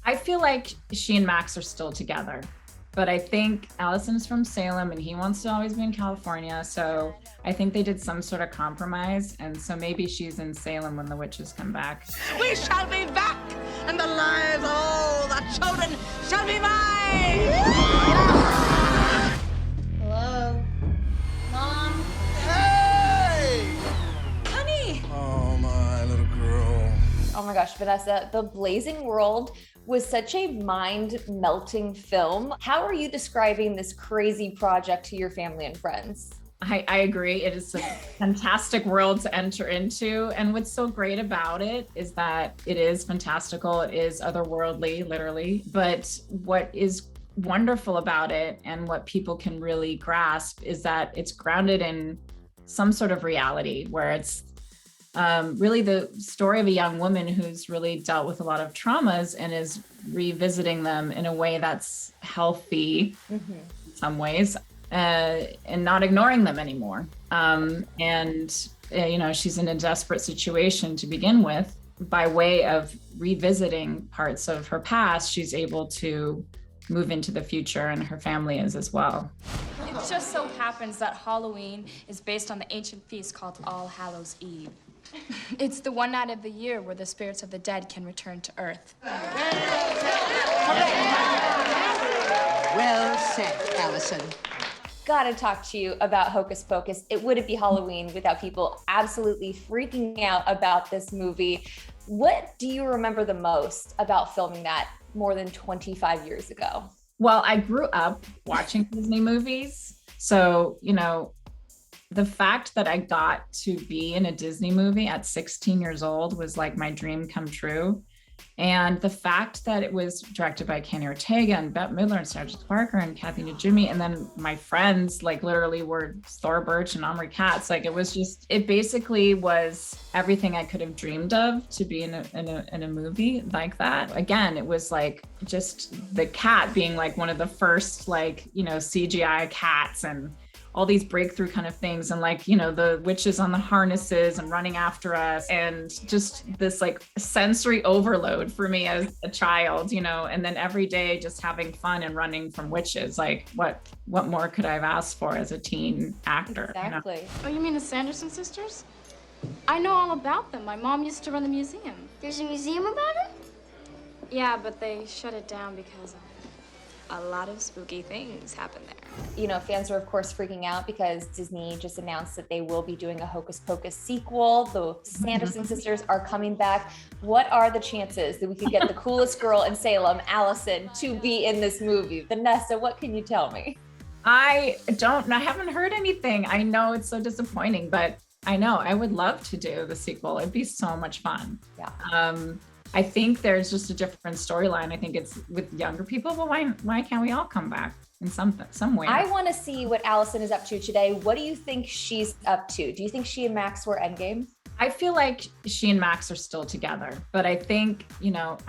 I feel like she and Max are still together, but I think Allison's from Salem and he wants to always be in California. So I think they did some sort of compromise. And so maybe she's in Salem when the witches come back. We shall be back, and the lives of all the children shall be mine! Hello? Mom? Hey! Honey! Oh, my little girl. Oh my gosh, Vanessa, The Blazing World was such a mind-melting film. How are you describing this crazy project to your family and friends? I agree. It is a fantastic world to enter into. And what's so great about it is that it is fantastical. It is otherworldly, literally. But what is wonderful about it and what people can really grasp is that it's grounded in some sort of reality where it's really the story of a young woman who's really dealt with a lot of traumas and is revisiting them in a way that's healthy in some ways. And not ignoring them anymore. She's in a desperate situation to begin with. By way of revisiting parts of her past, she's able to move into the future, and her family is as well. It just so happens that Halloween is based on the ancient feast called All Hallows Eve. It's the one night of the year where the spirits of the dead can return to Earth. Well said, Allison. Gotta talk to you about Hocus Pocus. It wouldn't be Halloween without people absolutely freaking out about this movie. What do you remember the most about filming that more than 25 years ago? Well, I grew up watching Disney movies. So, the fact that I got to be in a Disney movie at 16 years old was like my dream come true. And the fact that it was directed by Kenny Ortega and Bette Midler and Sarah Jessica Parker and Kathy Najimy, and then my friends literally were Thora Birch and Omri Katz. It basically was everything I could have dreamed of to be in a movie like that. Again, it was like just the cat being like one of the first CGI cats and all these breakthrough kind of things, and the witches on the harnesses and running after us, and just this sensory overload for me as a child, and then every day just having fun and running from witches. What more could I have asked for as a teen actor? Exactly. Oh, you mean the Sanderson sisters? I know all about them. My mom used to run the museum. There's a museum about them? Yeah, but they shut it down because a lot of spooky things happen there. Fans are of course freaking out because Disney just announced that they will be doing a Hocus Pocus sequel. The Sanderson sisters are coming back. What are the chances that we could get the coolest girl in Salem, Allison, to be in this movie? Vanessa, what can you tell me? I haven't heard anything. I know it's so disappointing, but I know I would love to do the sequel. It'd be so much fun. Yeah. I think there's just a different storyline. I think it's with younger people, but why can't we all come back in some way? I want to see what Allison is up to today. What do you think she's up to? Do you think she and Max were endgame? I feel like she and Max are still together, but I think,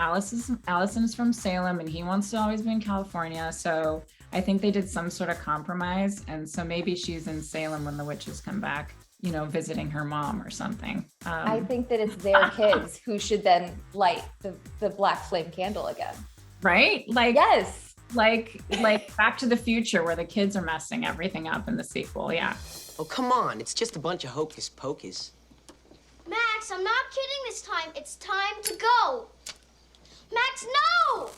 Allison is from Salem and he wants to always be in California. So I think they did some sort of compromise. And so maybe she's in Salem when the witches come back, visiting her mom or something. I think that it's their kids who should then light the black flame candle again. Right? Yes. Like Back to the Future, where the kids are messing everything up in the sequel. Yeah. Oh, come on. It's just a bunch of hocus pocus. Max, I'm not kidding this time. It's time to go. Max, no!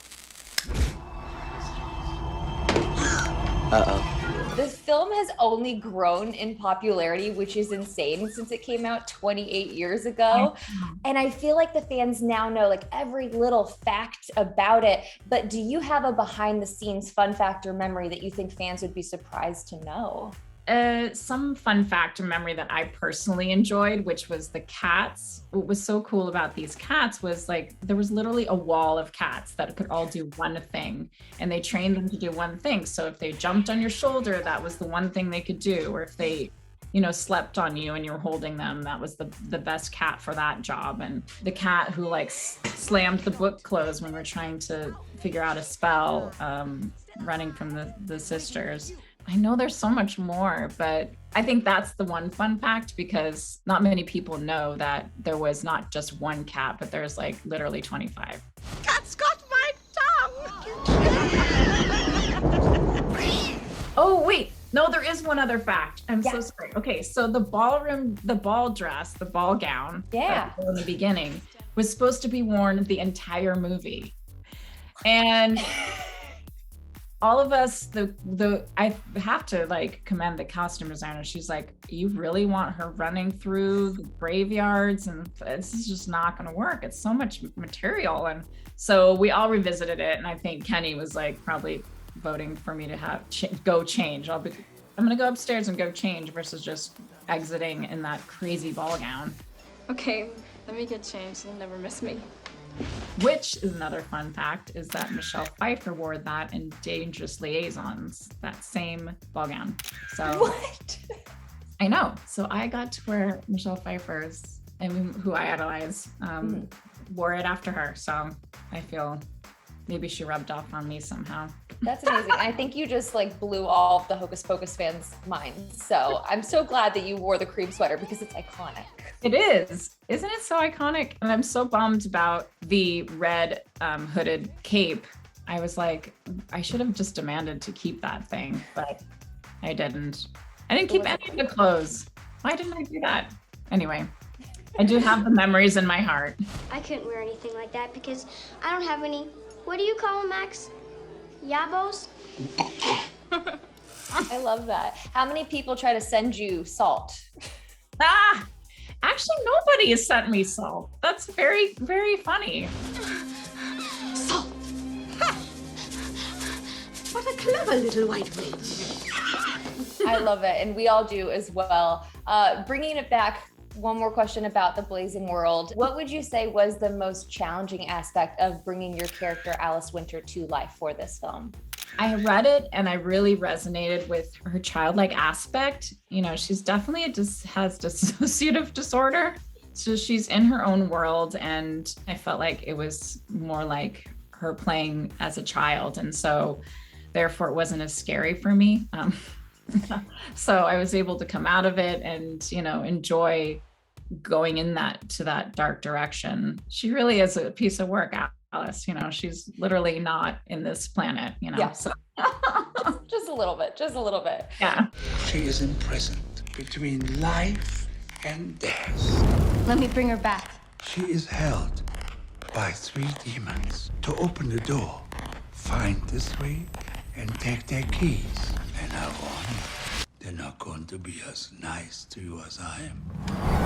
Uh-oh. The film has only grown in popularity, which is insane, since it came out 28 years ago. And I feel like the fans now know every little fact about it. But do you have a behind the scenes fun fact or memory that you think fans would be surprised to know? Some fun fact or memory that I personally enjoyed, which was the cats. What was so cool about these cats was there was literally a wall of cats that could all do one thing, and they trained them to do one thing. So if they jumped on your shoulder, that was the one thing they could do. Or if they, slept on you and you were holding them, that was the best cat for that job. And the cat who slammed the book closed when we're trying to figure out a spell, running from the sisters. I know there's so much more, but I think that's the one fun fact, because not many people know that there was not just one cat, but there's literally 25. Cat's got my there is one other fact. I'm so sorry. Okay, so the ballroom, the ball dress, the ball gown, Yeah. in the beginning was supposed to be worn the entire movie, and all of us, I have to like commend the costume designer. She's like, you really want her running through the graveyards, and this is just not going to work. It's so much material, and so we all revisited it. And I think Kenny was like probably voting for me to have go change. I'm gonna go upstairs and go change versus just exiting in that crazy ball gown. Okay, let me get changed. You'll never miss me. Which is another fun fact, is that Michelle Pfeiffer wore that in Dangerous Liaisons, that same ball gown. So What? I know. So I got to wear Michelle Pfeiffer's, and who I idolize, wore it after her. So I feel maybe she rubbed off on me somehow. That's amazing. I think you just like blew all of the Hocus Pocus fans' minds. So I'm so glad that you wore the cream sweater because it's iconic. It is. Isn't it so iconic? And I'm so bummed about the red hooded cape. I was like, I should have just demanded to keep that thing, but I didn't. I didn't keep any of the clothes. Why didn't I do that? Anyway, I do have the memories in my heart. I couldn't wear anything like that because I don't have any, what do you call them, Max? Yabos? I love that. How many people try to send you salt? Ah, actually, nobody has sent me salt. That's very, very funny. Salt. Ha! What a clever little white witch. I love it. And we all do as well. Bringing it back, one more question about the Blazing World. What would you say was the most challenging aspect of bringing your character Alice Winter to life for this film? I read it and I really resonated with her childlike aspect. You know, she's definitely has dissociative disorder. So she's in her own world, and I felt like it was more like her playing as a child. And so therefore it wasn't as scary for me. So I was able to come out of it and, you know, enjoy going in to that dark direction. She really is a piece of work, Alice. You know, she's literally not in this planet, you know. Yeah. So Just a little bit, just a little bit. yeah. She is imprisoned between life and death. Let me bring her back. She is held by 3 demons. To open the door, find the 3 and take their keys. And I warn you, they're not going to be as nice to you as I am.